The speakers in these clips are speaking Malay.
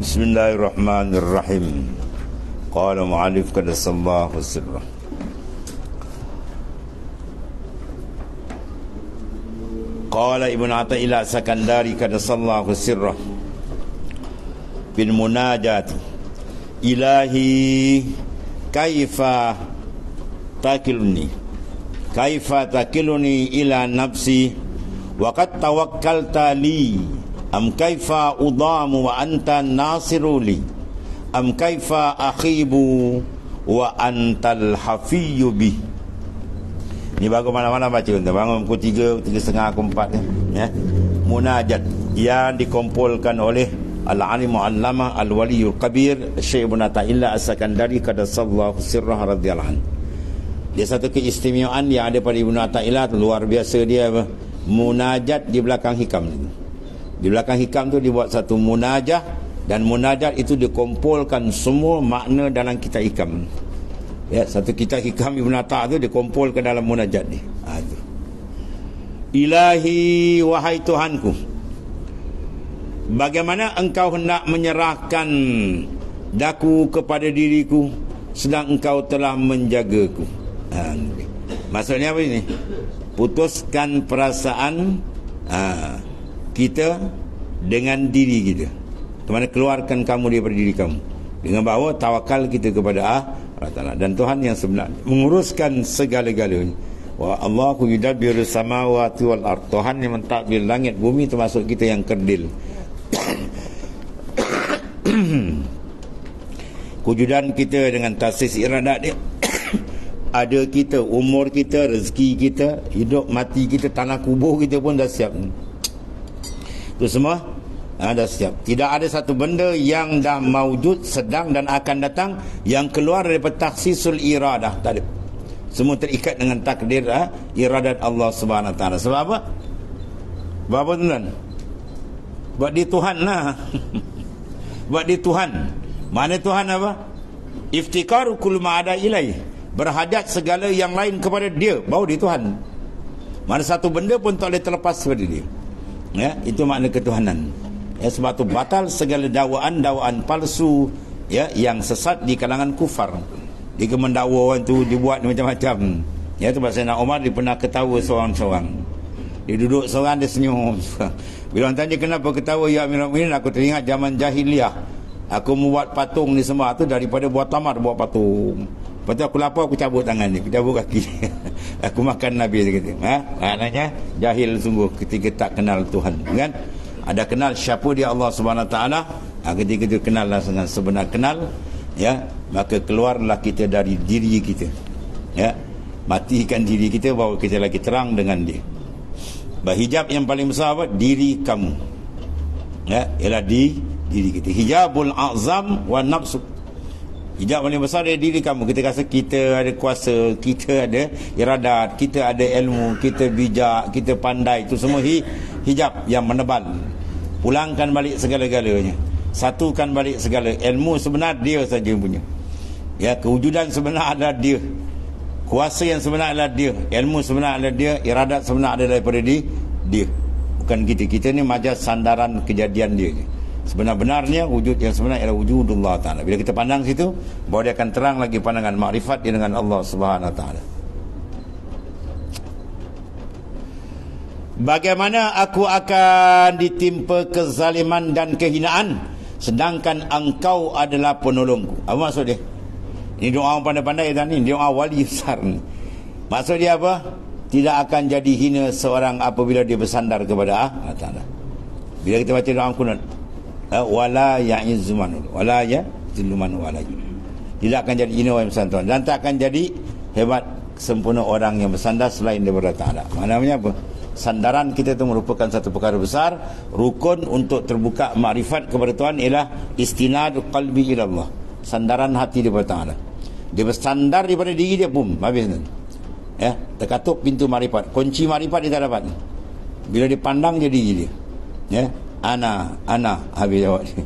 Bismillahirrahmanirrahim. Qala mu'alif qaddasallahu sirrah. Qala Ibnu Athaillah Sakandari qaddasallahu sirrah bil munajat, ilahi kaifa takiluni ila nafsi wa qad tawakkalta li, am kaifa udamu wa anta nasiruli, am kaifa akhibu wa antal hafiyyu bi. Ni bangun malam-malam baca, bangun pukul 3, 3.30, pukul 4 ya. Munajat yang dikumpulkan oleh Al-Alim Al-Allamah Al-Waliyul Kabir Syekh Ibnu Athaillah As-Sakandari qaddasallahu sirrah radhiyallahu anhu. Dia satu keistimewaan yang ada pada Ibnu Athaillah luar biasa. Dia munajat di belakang hikam. Di belakang hikam tu dibuat satu munajah, dan munajat itu dikumpulkan semua makna dalam kitab hikam. Ya, satu kitab hikam Ibnu Athaillah tu dikumpulkan dalam munajat ni. Tu. Ilahi, wahai Tuhanku, bagaimana engkau hendak menyerahkan daku kepada diriku sedang engkau telah menjagaku. Maksudnya apa ini? Putuskan perasaan kita dengan diri kita. Kemana keluarkan kamu daripada diri kamu, dengan bahawa tawakal kita kepada Allah Ta'ala, dan Tuhan yang sebenar menguruskan segala-galanya. Wa Allahu yudabbiru samawati wal ard, Tuhan yang mentadbir langit bumi, termasuk kita yang kerdil. Kewujudan kita dengan tasis iradat dia ada kita, umur kita, rezeki kita, hidup mati kita, tanah kubur kita pun dah siap. Itu semua dah siap. Tidak ada satu benda yang dah maujud, sedang dan akan datang yang keluar daripada taksisul iradah. Tak ada. Semua terikat dengan takdir iradat Allah Subhanahu Wa Taala. Sebab apa? Sebab apa tuan? Buat dia Tuhan lah. Buat dia Tuhan. Mana Tuhan apa? Iftikaru kullu ma ada ilaih, berhajat segala yang lain kepada dia, baru dia Tuhan. Mana satu benda pun tak boleh terlepas daripada dia. Ya, itu makna ketuhanan. Ya, sebab tu batal segala dakwaan palsu ya, yang sesat di kalangan kufar. Dia mendakwa orang tu dibuat macam-macam. Ya, tu Sayyidina Umar dia pernah ketawa seorang-seorang. Dia duduk seorang, dia senyum. Bila orang tanya kenapa ketawa, ya Amirul Mukminin, aku teringat zaman jahiliah. Aku membuat patung ni semua tu daripada buat tamar, buat patung. Lepas tu aku lapar, aku cabut tangan ni, aku cabut kaki. Aku makan Nabi, dia kata. Maknanya jahil sungguh ketika tak kenal Tuhan, kan? Ada kenal siapa dia Allah Subhanahu Wa Taala, ketika dia kenal lah dengan sebenar kenal, ya, maka keluarlah kita dari diri kita. Ya, matikan diri kita, bahawa kita lagi terang dengan dia. Hijab yang paling besar apa? Diri kamu. Ya, ialah diri kita. Hijabul azam wa nafsu. Hijab paling besar dari diri kamu. Kita rasa kita ada kuasa, kita ada iradat, kita ada ilmu, kita bijak, kita pandai. Itu semua hijab yang menebal. Pulangkan balik segala-galanya. Satukan balik segala. Ilmu sebenar dia saja punya. Ya, kewujudan sebenar adalah dia. Kuasa yang sebenar adalah dia. Ilmu sebenar adalah dia. Iradat sebenar adalah daripada dia. Bukan kita. Kita ni majas sandaran kejadian dia. Sebenar-benarnya wujud yang sebenar ialah wujudullah Ta'ala. Bila kita pandang situ, bahawa dia akan terang lagi pandangan makrifat dia dengan Allah Subhanahu Wa Ta'ala. Bagaimana aku akan ditimpa kezaliman dan kehinaan sedangkan engkau adalah penolongku? Apa maksud dia? Ini doa orang pandai-pandai dah ni, doa wali besar ni. Maksud dia apa? Tidak akan jadi hina seorang apabila dia bersandar kepada Allah Ta'ala. Bila kita baca doa kunut, wala ya'izzu man wala ya'zillu man wala. Tidak akan jadi hina orang bersandar, dan tak akan jadi hebat sempurna orang yang bersandar selain daripada Ta'ala. Maknanya apa? Sandaran kita itu merupakan satu perkara besar. Rukun untuk terbuka makrifat kepada Tuhan ialah istinad qalbi ila Allah, sandaran hati daripada Ta'ala. Dia bersandar daripada diri dia, boom, habis tu. Ya, terkatup pintu makrifat. Kunci makrifat dia tak dapat. Bila dia pandang je diri dia. Ya, ana habis jawab dia.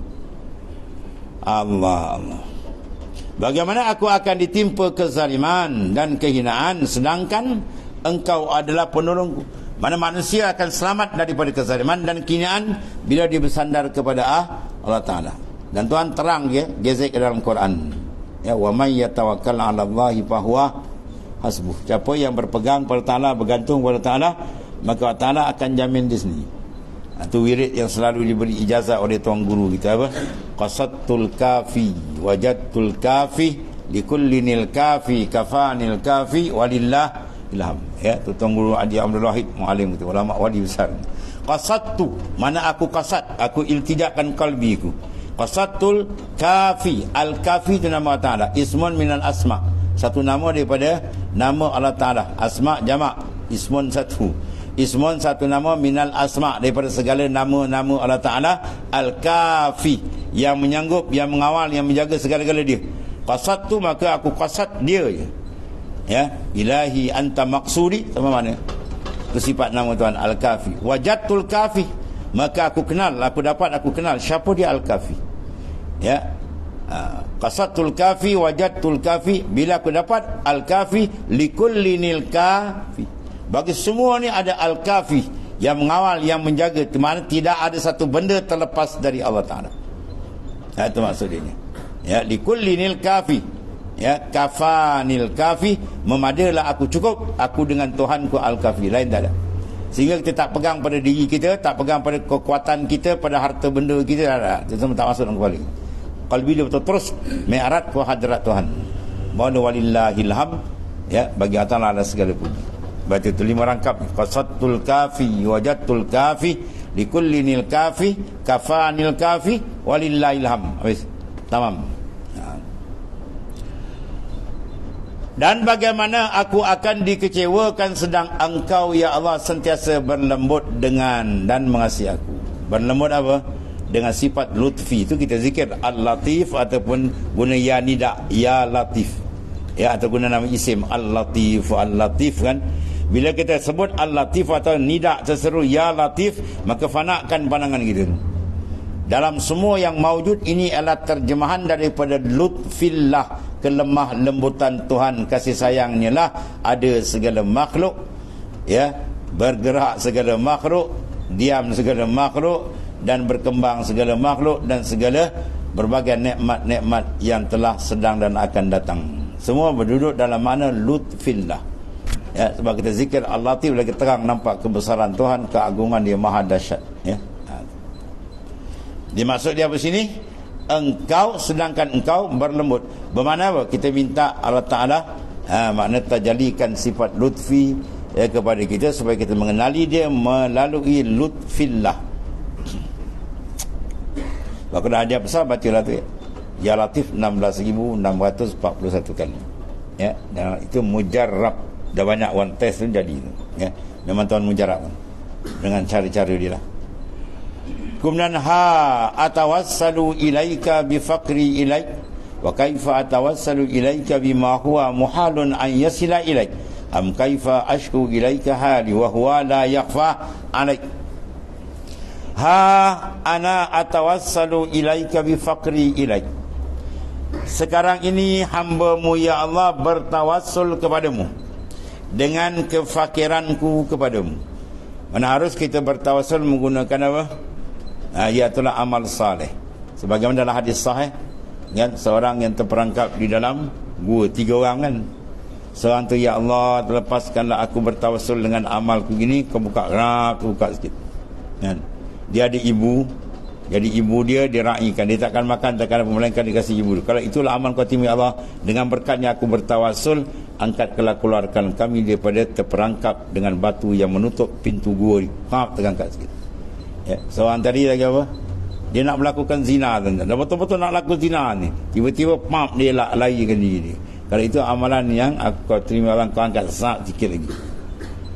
Allah. Bagaimana aku akan ditimpa kezaliman dan kehinaan sedangkan engkau adalah penolongku? Mana manusia akan selamat daripada kezaliman dan kehinaan bila dia bersandar kepada Allah Ta'ala. Dan Tuhan terang gezek ke dalam Quran. Ya, wa may yatawakkal 'ala Allahi fahuwa hasbuh. Siapa yang berpegang pada Taala, bergantung pada Taala, maka Taala akan jamin di sini. Itu wirid yang selalu diberi ijazah oleh tuan guru kita apa? Qasadtul kafi, wajadtul kafi, likullinil kafi, kafanil kafi, walillah ilham. Ya, tu tuan guru Adi Abdul Wahid muallim kita, ulama wali besar. Qasadtu, mana aku qasad, aku iltijakan qalbiku. Qasadtul kafi, al-kafi itu nama Ta'ala, ismun minal asma, satu nama daripada nama Allah Ta'ala. Asma jamak, ismun satu, ismun satu nama minal asma daripada segala nama-nama Allah Ta'ala. Al-kafi, yang menyanggup, yang mengawal, yang menjaga segala-gala dia. Qasadtu, maka aku qasad dia je. Ya, ilahi anta maksudi, sama mana itu sifat nama Tuhan Al-Kafi. Wajadtul kafi, maka aku kenal, aku kenal siapa dia Al-Kafi. Ya, qasadtul kafi, wajadtul kafi, bila aku dapat Al-Kafi, likullinil kafi, bagi semua ni ada Al-Kafi yang mengawal, yang menjaga, di mana tidak ada satu benda terlepas dari Allah Ta'ala. Ya, itu maksudnya. Ya, likullinil kafi, ya, kafanil kafi, memadalah aku, cukup aku dengan Tuhanku Al-Kafi, lain tak ada. Sehingga kita tak pegang pada diri kita, tak pegang pada kekuatan kita, pada harta benda kita, tak ada. Itu semua tak masuk dalam kepala. Qalbi dia betul terus mi'raj ke hadrat Tuhan. Bahwa walillahil ham, ya, bagi Allah ada segala puji. Berarti itu 5 rangkap. Qasadtul kafi, wajadtul kafi, likullinil kafi, kafanil kafi, walillahil ham. Habis. Tamam. Dan bagaimana aku akan dikecewakan sedang engkau ya Allah sentiasa berlembut dengan dan mengasihi aku. Berlembut apa? Dengan sifat lutfi. Itu kita zikir Al-Latif, ataupun guna ya nida, ya latif, ya, atau guna nama isim Al-Latif, Al-Latif kan. Bila kita sebut Al-Latif atau nida seseru ya latif, maka fanakan pandangan kita. Dalam semua yang maujud, ini adalah terjemahan daripada lutfillah, kelemah lembutan Tuhan, kasih sayangnya lah ada segala makhluk, ya, bergerak segala makhluk, diam segala makhluk, dan berkembang segala makhluk, dan segala berbagai nikmat-nikmat yang telah, sedang dan akan datang. Semua berduduk dalam makna lutfillah. Ya, sebab kita zikir Al-Latif lagi terang nampak kebesaran Tuhan, keagungan dia maha dahsyat. Ya. Dimaksud dia apa sini? Engkau, sedangkan engkau berlembut. Bermakna apa? Kita minta Allah Ta'ala makna tajalikan sifat lutfi, ya, kepada kita, supaya kita mengenali dia melalui lutfillah. Maka dah hadiah besar, bacalah tu, ya. Ya Latif 16,641 kali. Ya, dan itu mujarrab. Dah banyak one test tu jadi tu. Ya, memang Tuhan mujarrab dengan cara-cara dia lah. Kemudian atawassalu ilaika bifaqri ilaik, wa kaifa atawassalu ilaika bima huwa muhalun an yasila ilaik, am kaifa ashku ilaika hali wa huwa la yakhfa alaik. Ana atawassalu ilaika bifaqri ilaik. Sekarang ini hamba-Mu ya Allah bertawassul kepadamu dengan kefakiranku kepadamu. Mana harus kita bertawassul menggunakan apa? Iaitulah amal saleh. Sebagaimana dalam hadis sahih, kan, seorang yang terperangkap di dalam gua, 3 orang kan. Seorang tu, ya Allah, lepaskanlah aku bertawassul dengan amalku gini. Kau buka, aku buka sikit, kan. Dia ada ibu, jadi ibu dia diraikan, dia takkan makan, takkan apa, melainkan dikasih ibu. Kalau itulah amal khatimah, ya Allah, dengan berkatnya aku bertawassul, angkatlah, keluarkan kami daripada terperangkap dengan batu yang menutup pintu gua ni. Terangkat sikit. Ya, seorang tadi lagi apa? Dia nak melakukan zina, dah betul-betul nak lakukan zina ni. Tiba-tiba dia larikan diri dia. Kalau itu amalan yang aku terima, orang kau angkat sikit lagi.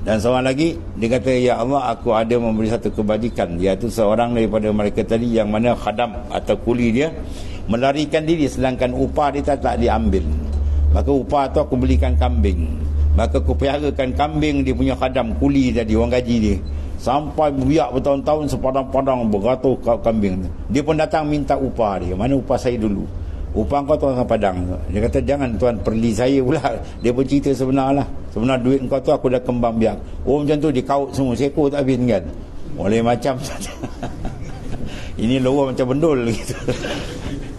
Dan seorang lagi, dia kata, ya Allah, aku ada memberi satu kebajikan, iaitu seorang daripada mereka tadi yang mana khadam atau kuli dia melarikan diri, sedangkan upah dia tak diambil. Maka upah tu aku belikan kambing, maka aku peliharakan kambing dia punya khadam, kuli tadi, orang gaji dia, sampai biak bertahun-tahun, sepadang-padang beratus kambing. Dia pun datang minta upah dia. Mana upah saya dulu? Upah kau tu orang padang. Dia kata, jangan tuan, perli saya pula. Dia pun cerita sebenar lah. Sebenar duit kau tu aku dah kembang biak. Oh macam tu, dikaut semua, seekor tak habis kan. Boleh macam saja. Ini lower macam bendul gitu.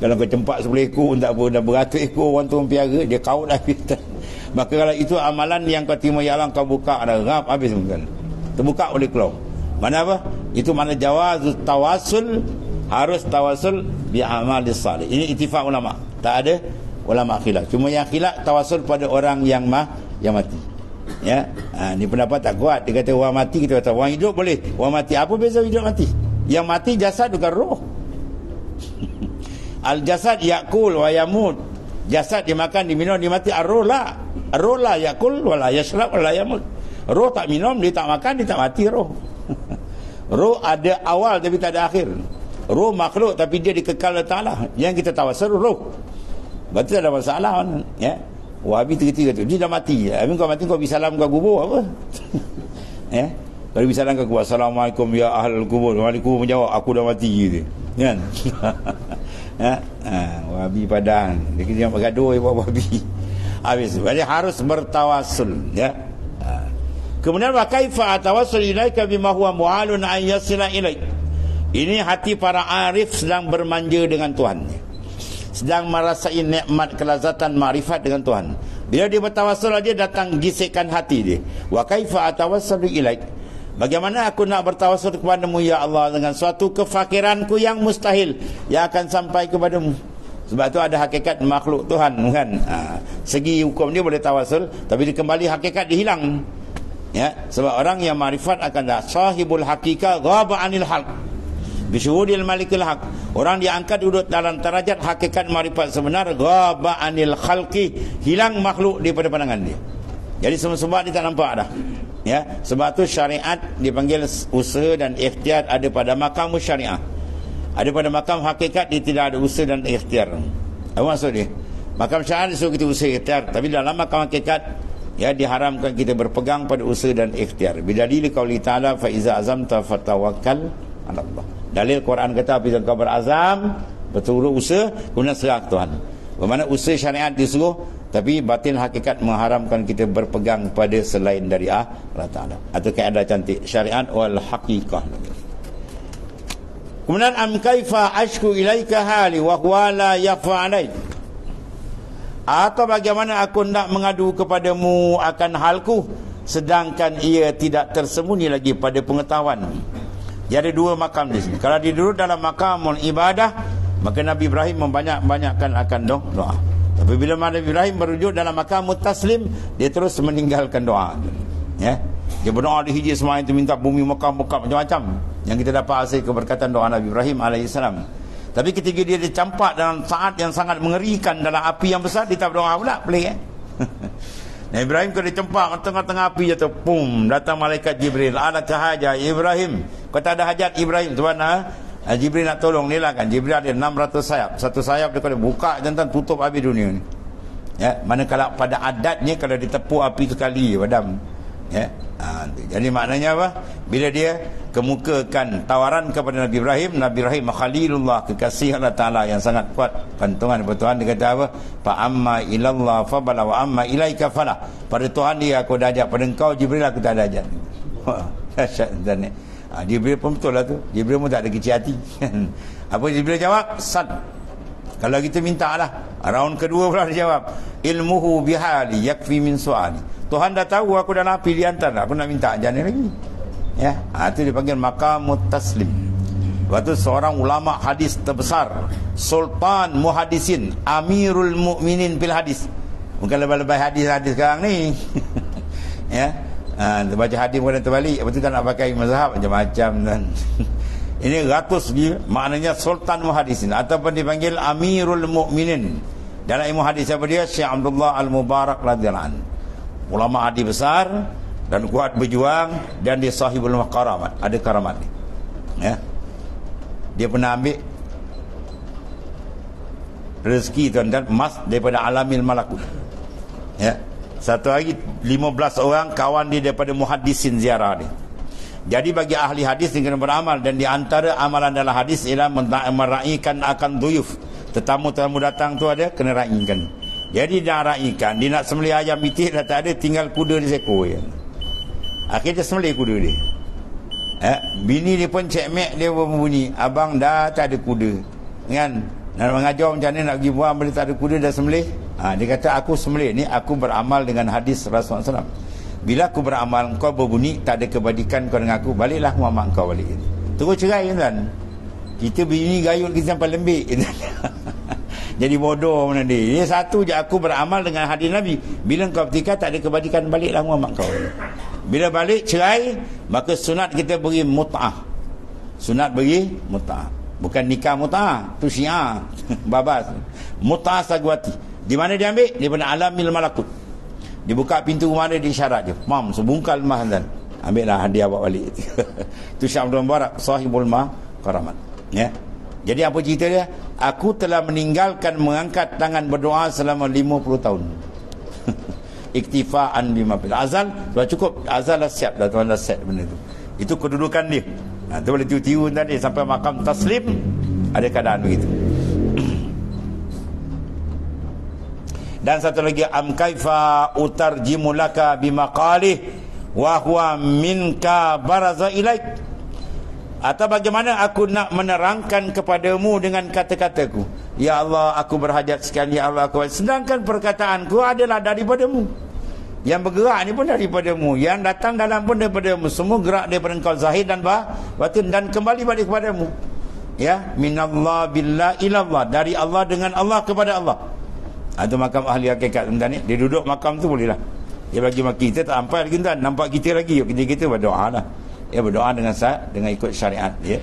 Kalau kau cempak 10 ekor tak apa, dah beratus ekor orang tu mempiara, dia kaut habis. Maka kalau itu amalan yang kau terima ya Allah, kau buka dah rap habis bukan. Terbuka boleh keluar. Mana apa? Itu mana jawaz tawassul, harus tawassul bi amalis salih. Ini ittifaq ulama. Tak ada ulama khilaf. Cuma yang khilaf tawassul pada orang yang mati. Ya. Ni pendapat tak kuat. Dia kata orang mati, kita kata orang hidup boleh. Orang mati apa beza hidup mati? Yang mati jasad bukan roh. Al jasad yakul wa yamut. Jasad dimakan, diminum, dimati. Ar-ruh la. Ar-ruh la yakul wa la yashrab wa la yamut. Roh tak minum, dia tak makan, dia tak mati roh. Roh ada awal tapi tak ada akhir. Roh makhluk tapi dia dikekal oleh Ta'ala. Yang kita tawassul roh. Berarti tak ada masalah kan? Ya. Wahabi tiga-tiga tu, dia dah mati. Habis kau mati, kau pergi salam kat kubur apa? Ya. Kalau pergi salam kat kubur, Assalamualaikum ya ahlul kubur. Waalaikumsalam menjawab, aku dah mati gitu. Kan? Ya. Wahabi Padang. Dia kena bergaduh buat wahabi. Habis. Jadi harus bertawassul, ya. Kemudian wa kaifa atawassul ilaika bima huwa mu'alun an yasila ilaik. Ini hati para arif sedang bermanja dengan Tuhan, sedang merasai nikmat kelazatan makrifat dengan Tuhan. Bila dia bertawassul, dia datang gisikkan hati dia. Wa kaifa atawassalu ilaik. Bagaimana aku nak bertawassul kepadamu ya Allah dengan suatu kefakiranku yang mustahil yang akan sampai kepadamu. Sebab tu ada hakikat makhluk Tuhan kan. Segi hukum dia boleh tawassul, tapi dia kembali hakikat dia hilang. Ya, sebab orang yang makrifat akan dah sahibul hakika ghaba anil haq bisyuhudil malikil haq. Orang diangkat duduk dalam derajat hakikat makrifat sebenar, ghaba anil khalqi, hilang makhluk daripada pandangan dia. Jadi semua dia tak nampak dah. Ya, sebab tu syariat dipanggil usaha dan ikhtiar ada pada makam syariah. Ada pada makam hakikat dia tidak ada usaha dan ikhtiar. Apa maksud dia? Makam syariah disuruh kita usaha ikhtiar, tapi dalam makam hakikat ya diharamkan kita berpegang pada usaha dan ikhtiar. Bidalil qauli ta'ala fa iza azamta fatawakkal 'ala Allah. Dalil Quran kata apabila kau berazam, betul usaha, kemudian serah Tuhan. Bermakna usaha syariat disuruh, tapi batin hakikat mengharamkan kita berpegang pada selain dari Allah Ta'ala. Atau kaedah cantik, syariat wal haqiqah. Kemudian am kaifa ashku ilaika hali wa huwa la yakhfa alaik. Atau bagaimana aku nak mengadu kepadamu akan halku sedangkan ia tidak tersembunyi lagi pada pengetahuan. Dia ada dua makam di sini. Kalau dia duduk dalam makamul ibadah, maka Nabi Ibrahim membanyak-banyakkan akan doa. Tapi bila Nabi Ibrahim merujuk dalam makamul taslim, dia terus meninggalkan doa. Ya. Dia berdoa di hijau semain itu, minta bumi Mekah-Mekah macam-macam. Yang kita dapat hasil keberkatan doa Nabi Ibrahim alaihissalam. Tapi ketika dia dicampak dalam saat yang sangat mengerikan dalam api yang besar, dia tak berdoa pula, pelik Nabi Ibrahim kalau dicempak tengah-tengah api jatuh, pum, datang malaikat Jibril. Ada cahaya Ibrahim. Kau tak ada hajat Ibrahim. Tuan Jibril nak tolong ni lah kan. Jibril ada 600 sayap. Satu sayap dia kalau buka jantan tutup habis dunia ni. Ya, manakala pada adatnya kalau ditepuk api sekali padam. Ya. Jadi maknanya apa? Bila dia kemukakan tawaran kepada Nabi Ibrahim Khalilullah, kekasih Allah Ta'ala yang sangat kuat gantungan pada Tuhan, dia kata apa? Fa amma ilallah fabala wa amma ilaika fala. Pada Tuhan dia aku dah ajak, pada engkau Jibril aku tak ada ajak. Dahsyat dan Jibril pun betul lah tu. Jibril pun tak ada kecil hati. Apa Jibril jawab? Sad. Kalau kita minta lah, round kedua pula dia jawab, ilmuhu bihali yakfi min su'ali. Tuhan dah tahu aku dalam api diantar, aku nak minta jangan lagi. Ya, itu dipanggil maqamut taslim. Waktu seorang ulama hadis terbesar, Sultan Muhadisin, Amirul Mukminin bil hadis. Bukan lebih-lebih hadis-hadis sekarang ni. Ya. Baca hadis kemudian terbalik, lepas tu tak nak pakai mazhab macam-macam dan ini ratus dia, maknanya Sultan Muhadisin ataupun dipanggil Amirul Mukminin. Dalam ilmu hadis siapa dia? Syekh Abdullah Al-Mubarak radhiyallahu anhu. Ulama hadis besar dan kuat berjuang, dan dia sahibul karamat, ada karamat ni. Ya. Dia pernah ambil rezeki tuan-tuan emas daripada alamil malakut. Ya. Satu hari 15 orang kawan dia daripada muhaddisin ziarah dia. Jadi bagi ahli hadis dia kena beramal, dan di antara amalan dalam hadis ialah meraikan akan duyuf. Tetamu-tetamu datang tu ada kena raikan. Jadi dia raikan, dia nak sembelih ayam itik dah tak ada, tinggal kuda di seekor je. Akhirnya dia sembelih kuda dia. Bini dia pun cekmek, dia pun berbunyi, abang dah tak ada kuda. Kan? Nak mengajar macam mana nak pergi buang benda tak ada kuda dah sembelih. Dia kata aku sembelih ni aku beramal dengan hadis Rasulullah SAW. Bila aku beramal kau berbunyi tak ada kebajikan kau dengan aku, baliklah Muhammad kau balik. Terus cerai kan. Kita bini gayut kita sampai lembik. Jadi bodoh mana dia. Ini satu je, aku beramal dengan hadis Nabi. Bila kau bertikah tak ada kebajikan, baliklah Muhammad kau. Bila balik cerai, maka sunat kita beri mut'ah. Sunat beri mut'ah. Bukan nikah mut'ah, tu Syiah. Babas. Mut'ah sagwati. Di mana dia ambil? Di mana alamil malakut. Dibuka pintu rumah dia, disyarat je. Mam, sebungkal mah dan ambillah hadiah bawa balik. Tu Syekh Abdul Mubarak, sahibul mah karamat. Ya. Jadi apa cerita dia? Aku telah meninggalkan mengangkat tangan berdoa selama 50 tahun. Iktifaan bima fil azal. Sudah cukup. Azal dah siap dah, tuan dah set benda tu. Itu kedudukan dia. Tu boleh tiru-tiru tadi sampai makam taslim, ada keadaan begitu. Dan satu lagi, am kaifa utarjimu laka bimaqalih wa huwa minka baraza ilaik. Atau bagaimana aku nak menerangkan kepadamu dengan kata-kataku, ya Allah aku berhajat sekian, ya Allah aku, sedangkan perkataanku adalah daripadamu. Yang bergerak ni pun daripadamu, yang datang dalam pun daripadamu. Semua gerak daripada engkau, zahir dan batin, dan kembali balik kepadamu. Ya, minallah billah ilallah, dari Allah dengan Allah kepada Allah. Itu makam ahli hakikat tuan ni. Dia duduk makam tu boleh lah. Dia bagi maki kita tak sampai lagi tuan, nampak kita lagi, yuk kita berdoa lah. Ya, berdoa dengan ikut syariat ya.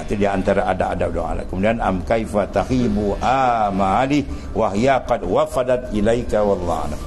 Itu dia antara adab-adab doa lah. Kemudian am kaifa tahibu amali wa hiya qad wafadat ilaika wallahu a'lam.